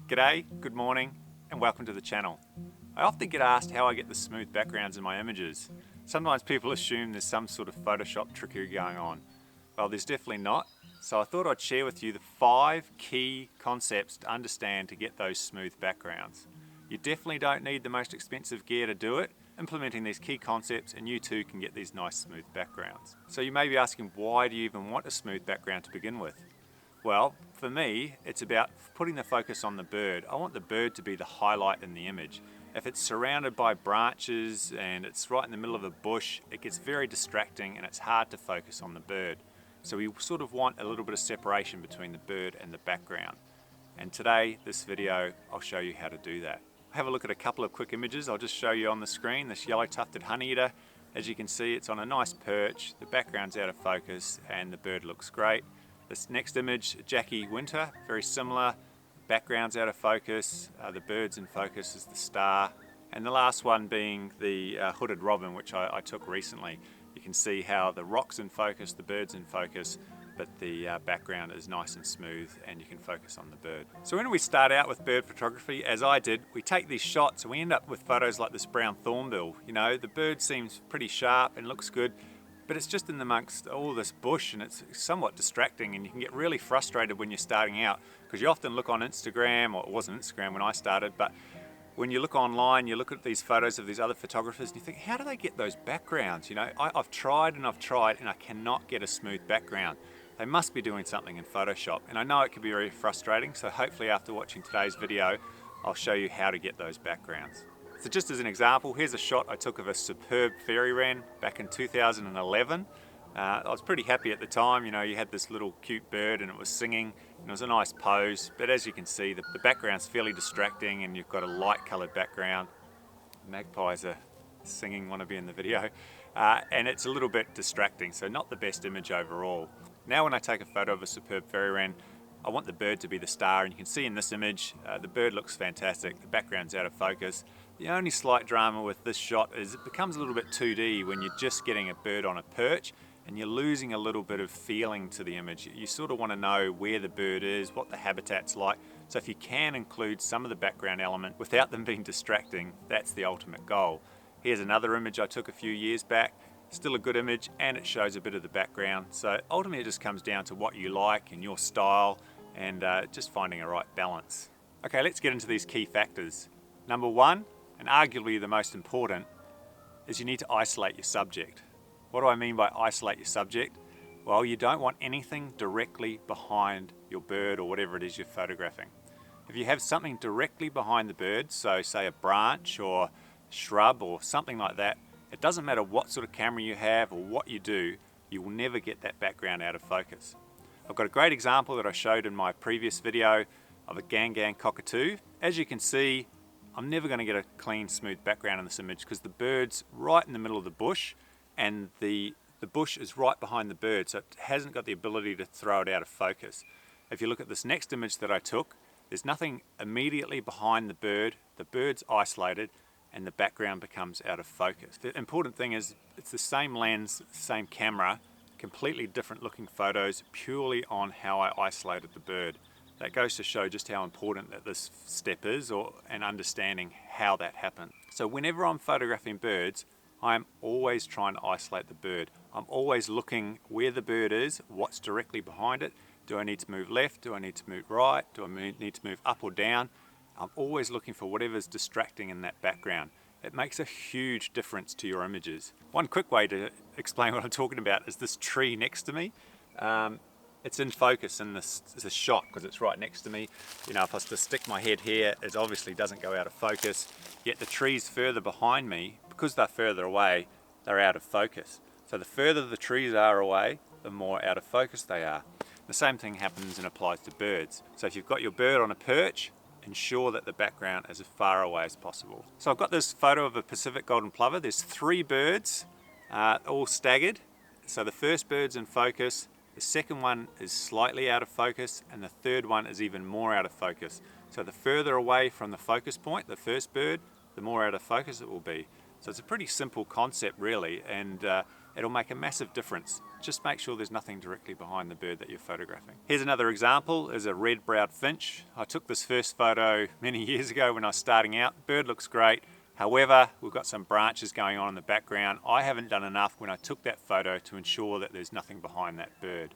G'day, good morning, and welcome to the channel. I often get asked how I get the smooth backgrounds in my images. Sometimes people assume there's some sort of Photoshop trickery going on. Well, there's definitely not, so I thought I'd share with you the 5 key concepts to understand to get those smooth backgrounds. You definitely don't need the most expensive gear to do it. Implementing these key concepts and you too can get these nice smooth backgrounds. So you may be asking, why do you even want a smooth background to begin with? Well, for me, it's about putting the focus on the bird. I want the bird to be the highlight in the image. If it's surrounded by branches and it's right in the middle of a bush, it gets very distracting and it's hard to focus on the bird. So we sort of want a little bit of separation between the bird and the background. And today, this video, I'll show you how to do that. Have a look at a couple of quick images. I'll just show you on the screen this yellow-tufted honeyeater. As you can see, it's on a nice perch, the background's out of focus and the bird looks great. This next image, Jackie Winter, very similar. Background's out of focus, the bird's in focus as the star. And the last one being the hooded robin, which I took recently. You can see how the rock's in focus, the bird's in focus, but the background is nice and smooth and you can focus on the bird. So when we start out with bird photography, as I did, we take these shots and we end up with photos like this brown thornbill. You know, the bird seems pretty sharp and looks good, but it's just in amongst all this bush and it's somewhat distracting, and you can get really frustrated when you're starting out because you often look on Instagram, or it wasn't Instagram when I started, but when you look online, you look at these photos of these other photographers and you think, how do they get those backgrounds? You know, I've tried and I cannot get a smooth background. They must be doing something in Photoshop, and I know it can be very frustrating, so hopefully after watching today's video, I'll show you how to get those backgrounds. So just as an example, here's a shot I took of a superb fairy wren back in 2011. I was pretty happy at the time. You know, you had this little cute bird and it was singing and it was a nice pose, but as you can see, the background's fairly distracting and you've got a light colored background. Magpies are singing, want to be in the video, and it's a little bit distracting, so not the best image overall. Now when I take a photo of a superb fairy wren, I want the bird to be the star, and you can see in this image, the bird looks fantastic, the background's out of focus. The only slight drama with this shot is it becomes a little bit 2D when you're just getting a bird on a perch and you're losing a little bit of feeling to the image. You sort of want to know where the bird is, what the habitat's like. So if you can include some of the background element without them being distracting, that's the ultimate goal. Here's another image I took a few years back. Still a good image and it shows a bit of the background. So ultimately it just comes down to what you like and your style and just finding a right balance. Okay, let's get into these key factors. Number 1, and arguably the most important, is you need to isolate your subject. What do I mean by isolate your subject? Well, you don't want anything directly behind your bird or whatever it is you're photographing. If you have something directly behind the bird, so say a branch or shrub or something like that, it doesn't matter what sort of camera you have or what you do, you will never get that background out of focus. I've got a great example that I showed in my previous video of a Gangan cockatoo. As you can see, I'm never going to get a clean, smooth background in this image because the bird's right in the middle of the bush and the bush is right behind the bird, so it hasn't got the ability to throw it out of focus. If you look at this next image that I took, there's nothing immediately behind the bird's isolated, and the background becomes out of focus. The important thing is it's the same lens, same camera, completely different looking photos purely on how I isolated the bird. That goes to show just how important that this step is and understanding how that happened. So whenever I'm photographing birds, I'm always trying to isolate the bird. I'm always looking where the bird is, what's directly behind it. Do I need to move left? Do I need to move right? Do I need to move up or down? I'm always looking for whatever's distracting in that background. It makes a huge difference to your images. One quick way to explain what I'm talking about is this tree next to me. It's in focus in this shot because it's right next to me. You know, if I was to stick my head here, it obviously doesn't go out of focus. Yet the trees further behind me, because they're further away, they're out of focus. So the further the trees are away, the more out of focus they are. The same thing happens and applies to birds. So if you've got your bird on a perch, ensure that the background is as far away as possible. So I've got this photo of a Pacific golden plover. There's 3 birds, all staggered. So the first bird's in focus, the second one is slightly out of focus, and the third one is even more out of focus. So the further away from the focus point, the first bird, the more out of focus it will be. So it's a pretty simple concept really, and it'll make a massive difference. Just make sure there's nothing directly behind the bird that you're photographing. Here's another example, is a red-browed finch. I took this first photo many years ago when I was starting out. Bird looks great. However, we've got some branches going on in the background. I haven't done enough when I took that photo to ensure that there's nothing behind that bird.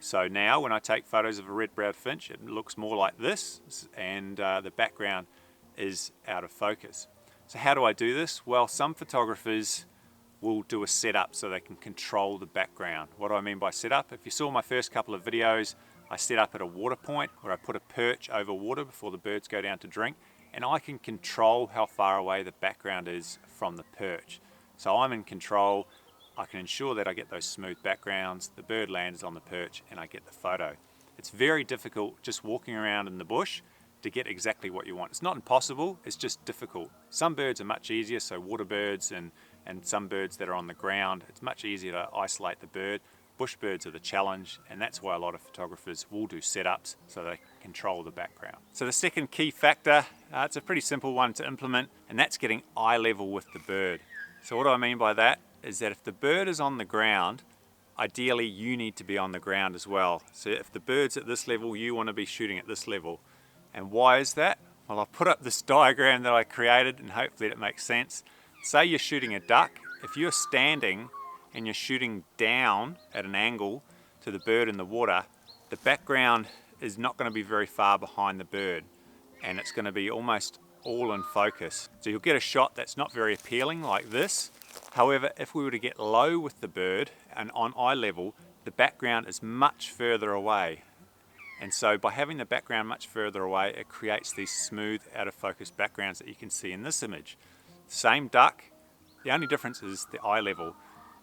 So now when I take photos of a red-browed finch, it looks more like this, and the background is out of focus. So how do I do this? Well, some photographers will do a setup so they can control the background. What do I mean by setup? If you saw my first couple of videos, I set up at a water point where I put a perch over water before the birds go down to drink, and I can control how far away the background is from the perch. So I'm in control. I can ensure that I get those smooth backgrounds, the bird lands on the perch, and I get the photo. It's very difficult just walking around in the bush to get exactly what you want. It's not impossible, it's just difficult. Some birds are much easier, so water birds and some birds that are on the ground, it's much easier to isolate the bird. Bush birds are the challenge, and that's why a lot of photographers will do setups so they can control the background. So the second key factor, it's a pretty simple one to implement, and that's getting eye level with the bird. So what do I mean by that is that if the bird is on the ground, ideally you need to be on the ground as well. So if the bird's at this level, you want to be shooting at this level. And why is that? Well, I've put up this diagram that I created, and hopefully it makes sense. Say you're shooting a duck. If you're standing and you're shooting down at an angle to the bird in the water, the background is not going to be very far behind the bird, and it's going to be almost all in focus. So you'll get a shot that's not very appealing like this. However, if we were to get low with the bird and on eye level, the background is much further away. And so by having the background much further away, it creates these smooth out of focus backgrounds that you can see in this image. Same duck, the only difference is the eye level.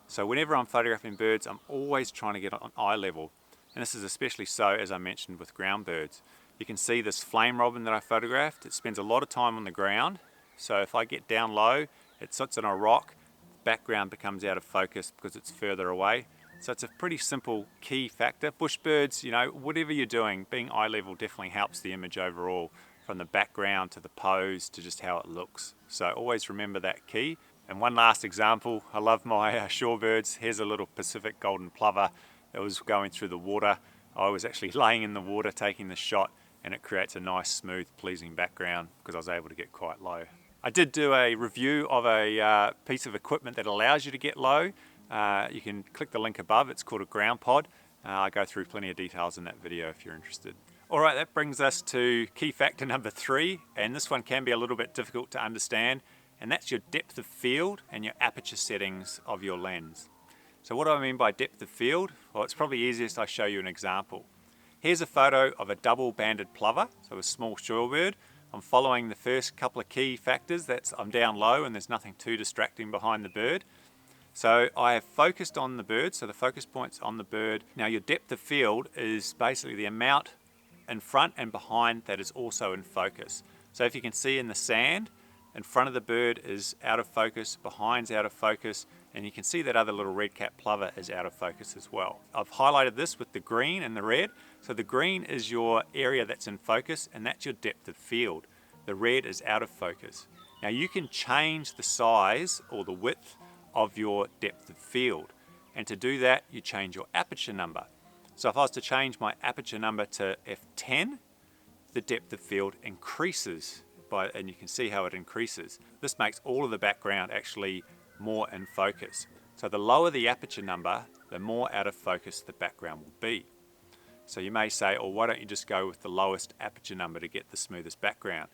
So whenever I'm photographing birds, I'm always trying to get on eye level. And this is especially so, as I mentioned, with ground birds. You can see this flame robin that I photographed. It spends a lot of time on the ground. So if I get down low, it sits on a rock, the background becomes out of focus because it's further away. So it's a pretty simple key factor. Bush birds, you know, whatever you're doing, being eye level definitely helps the image overall, from the background to the pose to just how it looks. So always remember that key. And one last example, I love my shorebirds. Here's a little Pacific golden plover that was going through the water. I was actually laying in the water taking the shot, and it creates a nice, smooth, pleasing background because I was able to get quite low. I did do a review of a piece of equipment that allows you to get low. You can click the link above, it's called a ground pod. I go through plenty of details in that video if you're interested. Alright, that brings us to key factor number 3, and this one can be a little bit difficult to understand, and that's your depth of field and your aperture settings of your lens. So what do I mean by depth of field? Well, it's probably easiest I show you an example. Here's a photo of a double-banded plover, so a small shorebird. I'm following the first couple of key factors. That's I'm down low and there's nothing too distracting behind the bird. So I have focused on the bird, so the focus point's on the bird. Now your depth of field is basically the amount in front and behind that is also in focus. So if you can see in the sand, in front of the bird is out of focus, behind's out of focus, and you can see that other little red-capped plover is out of focus as well. I've highlighted this with the green and the red. So the green is your area that's in focus, and that's your depth of field. The red is out of focus. Now you can change the size or the width of your depth of field, and to do that you change your aperture number. So if I was to change my aperture number to f10, the depth of field increases and you can see how it increases. This makes all of the background actually more in focus. So the lower the aperture number, the more out of focus the background will be. So you may say, oh, why don't you just go with the lowest aperture number to get the smoothest background?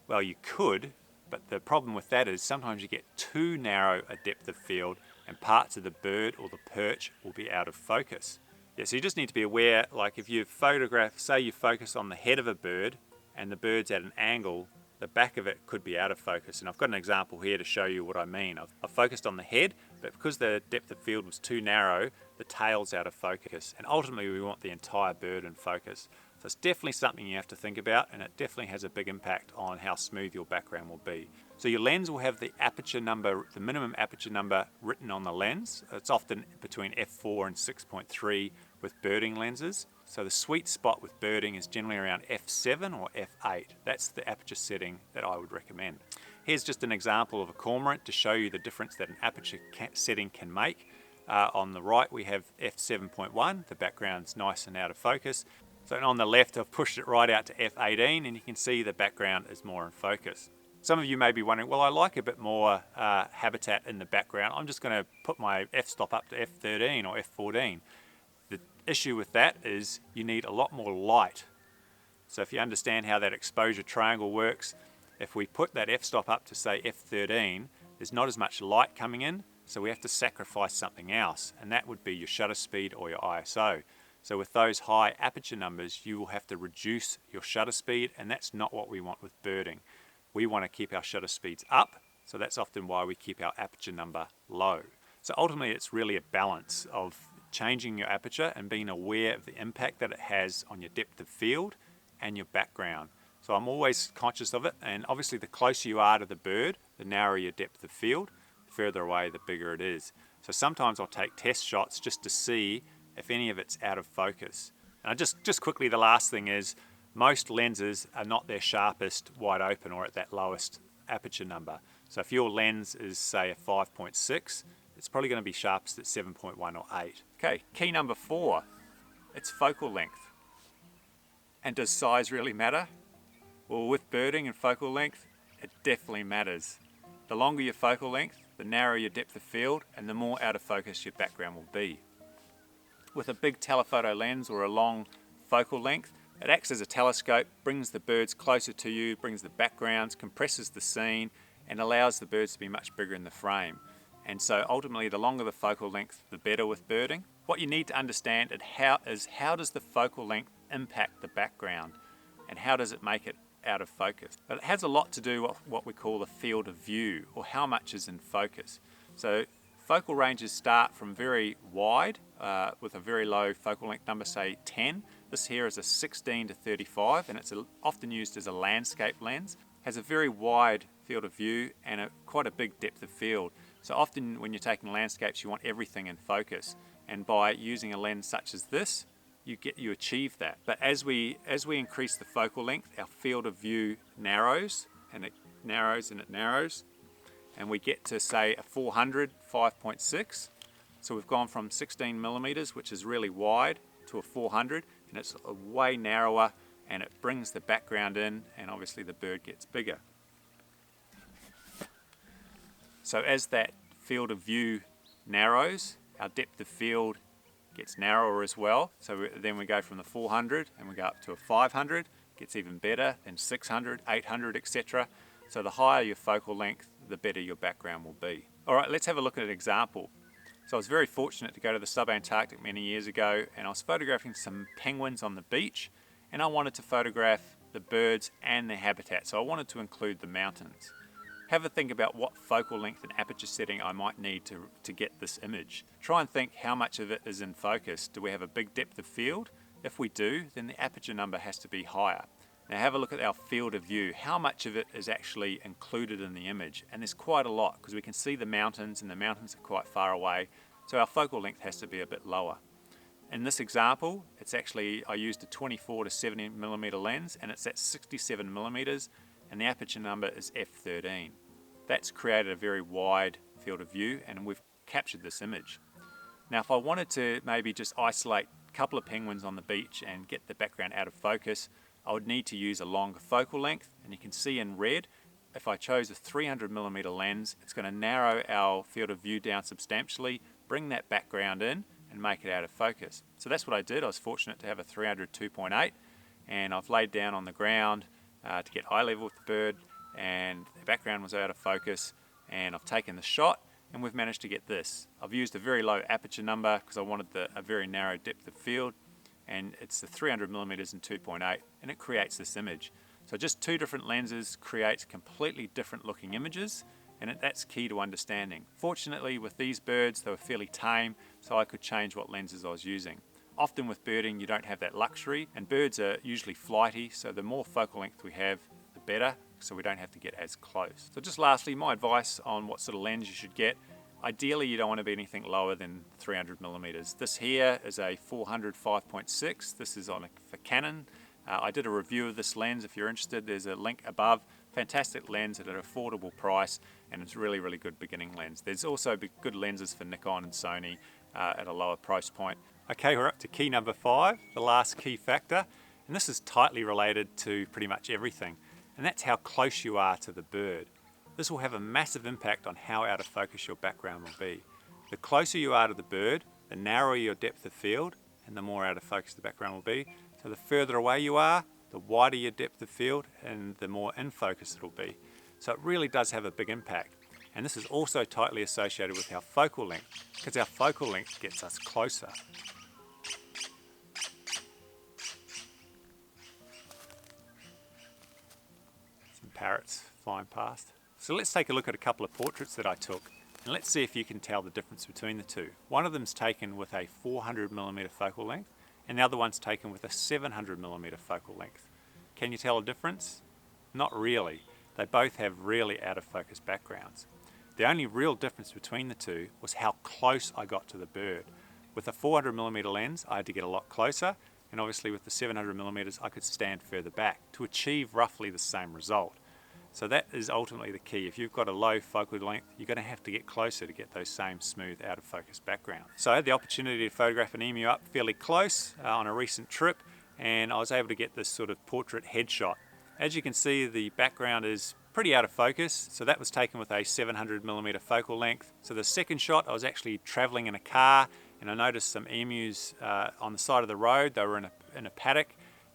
Well, you could, but the problem with that is sometimes you get too narrow a depth of field and parts of the bird or the perch will be out of focus. Yeah, so you just need to be aware, like if you photograph, say you focus on the head of a bird and the bird's at an angle, the back of it could be out of focus. And I've got an example here to show you what I mean. I've focused on the head, but because the depth of field was too narrow, the tail's out of focus. And ultimately we want the entire bird in focus. So it's definitely something you have to think about, and it definitely has a big impact on how smooth your background will be. So your lens will have the aperture number, the minimum aperture number written on the lens. It's often between f4 and 6.3 with birding lenses. So the sweet spot with birding is generally around f7 or f8. That's the aperture setting that I would recommend. Here's just an example of a cormorant to show you the difference that an aperture setting can make. On the right we have f7.1, the background's nice and out of focus. So on the left I've pushed it right out to f18 and you can see the background is more in focus. Some of you may be wondering, well, I like a bit more habitat in the background. I'm just going to put my f-stop up to f13 or f14. The issue with that is you need a lot more light. So if you understand how that exposure triangle works, if we put that f-stop up to say f13, there's not as much light coming in, so we have to sacrifice something else, and that would be your shutter speed or your ISO. So with those high aperture numbers, you will have to reduce your shutter speed, and that's not what we want with birding. We want to keep our shutter speeds up, so that's often why we keep our aperture number low. So ultimately it's really a balance of changing your aperture and being aware of the impact that it has on your depth of field and your background. So I'm always conscious of it, and obviously the closer you are to the bird, the narrower your depth of field, the further away the bigger it is. So sometimes I'll take test shots just to see if any of it's out of focus. And just quickly, the last thing is, most lenses are not their sharpest wide open or at that lowest aperture number. So if your lens is say a 5.6, it's probably going to be sharpest at 7.1 or 8. Okay, key number 4, it's focal length. And does size really matter? Well, with birding and focal length, it definitely matters. The longer your focal length, the narrower your depth of field, and the more out of focus your background will be. With a big telephoto lens or a long focal length, it acts as a telescope, brings the birds closer to you, brings the backgrounds, compresses the scene, and allows the birds to be much bigger in the frame. And so ultimately, the longer the focal length, the better with birding. What you need to understand is how does the focal length impact the background, and how does it make it out of focus? But it has a lot to do with what we call the field of view, or how much is in focus. So focal ranges start from very wide, with a very low focal length number, say 10. This here is a 16 to 35, and it's often used as a landscape lens. Has a very wide field of view and quite a big depth of field. So often when you're taking landscapes, you want everything in focus. And by using a lens such as this, you achieve that. But as we increase the focal length, our field of view narrows, and it narrows and it narrows. And we get to say a 400, 5.6. So we've gone from 16 millimeters, which is really wide, to a 400, and it's way narrower, and it brings the background in, and obviously the bird gets bigger. So as that field of view narrows, our depth of field gets narrower as well. So then we go from the 400 and we go up to a 500, gets even better, then 600, 800, etc. So the higher your focal length, the better your background will be. All right, let's have a look at an example. So I was very fortunate to go to the subantarctic many years ago, and I was photographing some penguins on the beach, and I wanted to photograph the birds and their habitat, so I wanted to include the mountains. Have a think about what focal length and aperture setting I might need to get this image. Try and think how much of it is in focus. Do we have a big depth of field? If we do, then the aperture number has to be higher. Now have a look at our field of view. How much of it is actually included in the image? And there's quite a lot, because we can see the mountains, and the mountains are quite far away, so our focal length has to be a bit lower. In this example, I used a 24 to 70 millimeter lens, and it's at 67 millimeters, and the aperture number is f13. That's created a very wide field of view, and we've captured this image. Now if I wanted to maybe just isolate a couple of penguins on the beach and get the background out of focus, I would need to use a longer focal length, and you can see in red, if I chose a 300 millimeter lens, it's going to narrow our field of view down substantially, bring that background in, and make it out of focus. So that's what I did. I was fortunate to have a 300 2.8, and I've laid down on the ground to get eye level with the bird, and the background was out of focus, and I've taken the shot, and we've managed to get this. I've used a very low aperture number because I wanted a very narrow depth of field, and it's the 300 millimeters and 2.8, and it creates this image. So just two different lenses creates completely different looking images, and that's key to understanding. Fortunately with these birds, they were fairly tame, so I could change what lenses I was using. Often with birding you don't have that luxury, and birds are usually flighty, so the more focal length we have, the better, so we don't have to get as close. So just lastly, my advice on what sort of lens you should get. Ideally, you don't want to be anything lower than 300 millimeters. This here is a 400 5.6. This is for Canon. I did a review of this lens. If you're interested, there's a link above. Fantastic lens at an affordable price, and it's really, really good beginning lens. There's also good lenses for Nikon and Sony at a lower price point. Okay, we're up to key number 5, the last key factor, and this is tightly related to pretty much everything, and that's how close you are to the bird. This will have a massive impact on how out of focus your background will be. The closer you are to the bird, the narrower your depth of field, and the more out of focus the background will be. So the further away you are, the wider your depth of field, and the more in focus it'll be. So it really does have a big impact. And this is also tightly associated with our focal length, because our focal length gets us closer. Some parrots flying past. So let's take a look at a couple of portraits that I took, and let's see if you can tell the difference between the two. One of them's taken with a 400mm focal length, and the other one's taken with a 700mm focal length. Can you tell a difference? Not really. They both have really out of focus backgrounds. The only real difference between the two was how close I got to the bird. With a 400mm lens, I had to get a lot closer, and obviously with the 700mm, I could stand further back to achieve roughly the same result. So that is ultimately the key. If you've got a low focal length, you're going to have to get closer to get those same smooth out of focus backgrounds. So I had the opportunity to photograph an emu up fairly close on a recent trip, and I was able to get this sort of portrait headshot. As you can see, the background is pretty out of focus, so that was taken with a 700mm focal length. So the second shot, I was actually traveling in a car, and I noticed some emus on the side of the road. They were in a paddock,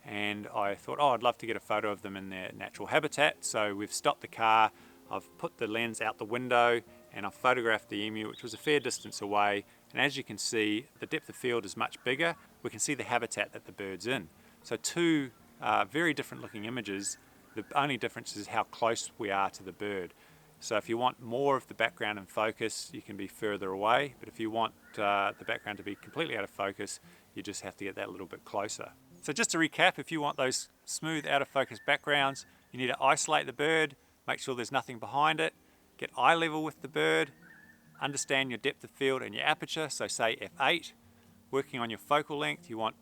and I thought, oh, I'd love to get a photo of them in their natural habitat. So we've stopped the car, I've put the lens out the window, and I've photographed the emu, which was a fair distance away. And as you can see, the depth of field is much bigger. We can see the habitat that the bird's in. So two very different looking images. The only difference is how close we are to the bird. So if you want more of the background in focus, you can be further away. But if you want the background to be completely out of focus, you just have to get that little bit closer. So just to recap, if you want those smooth out of focus backgrounds, you need to isolate the bird, make sure there's nothing behind it, get eye level with the bird, understand your depth of field and your aperture, so say f8. Working on your focal length, you want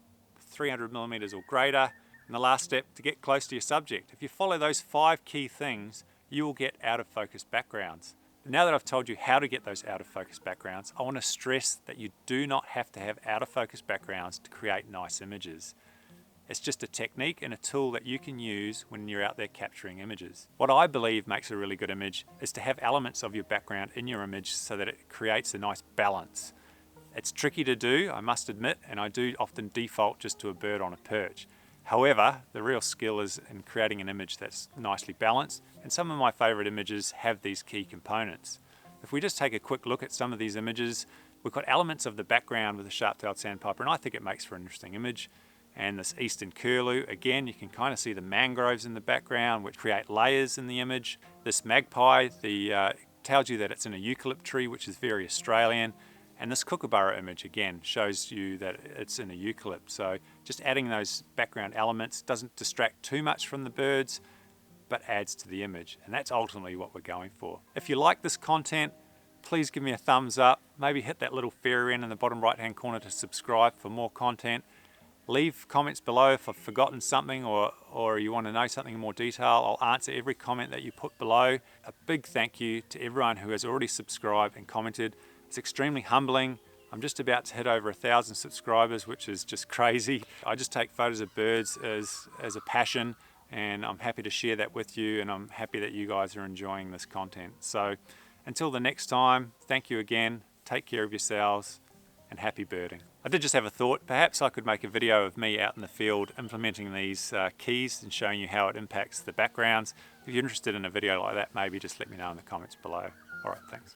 300mm or greater. And the last step, to get close to your subject. If you follow those 5 key things, you will get out of focus backgrounds. Now that I've told you how to get those out of focus backgrounds, I want to stress that you do not have to have out of focus backgrounds to create nice images. It's just a technique and a tool that you can use when you're out there capturing images. What I believe makes a really good image is to have elements of your background in your image so that it creates a nice balance. It's tricky to do, I must admit, and I do often default just to a bird on a perch. However, the real skill is in creating an image that's nicely balanced, and some of my favorite images have these key components. If we just take a quick look at some of these images, we've got elements of the background with the sharp-tailed sandpiper, and I think it makes for an interesting image. And this eastern curlew, again, you can kind of see the mangroves in the background, which create layers in the image. This magpie, tells you that it's in a eucalypt tree, which is very Australian. And this kookaburra image, again, shows you that it's in a eucalypt. So just adding those background elements doesn't distract too much from the birds, but adds to the image. And that's ultimately what we're going for. If you like this content, please give me a thumbs up. Maybe hit that little fairy wren in the bottom right-hand corner to subscribe for more content. Leave comments below if I've forgotten something or you want to know something in more detail. I'll answer every comment that you put below. A big thank you to everyone who has already subscribed and commented. It's extremely humbling. I'm just about to hit over 1,000 subscribers, which is just crazy. I just take photos of birds as a passion, and I'm happy to share that with you, and I'm happy that you guys are enjoying this content. So until the next time, thank you again. Take care of yourselves, and happy birding. I did just have a thought. Perhaps I could make a video of me out in the field implementing these keys and showing you how it impacts the backgrounds. If you're interested in a video like that, maybe just let me know in the comments below. All right, thanks.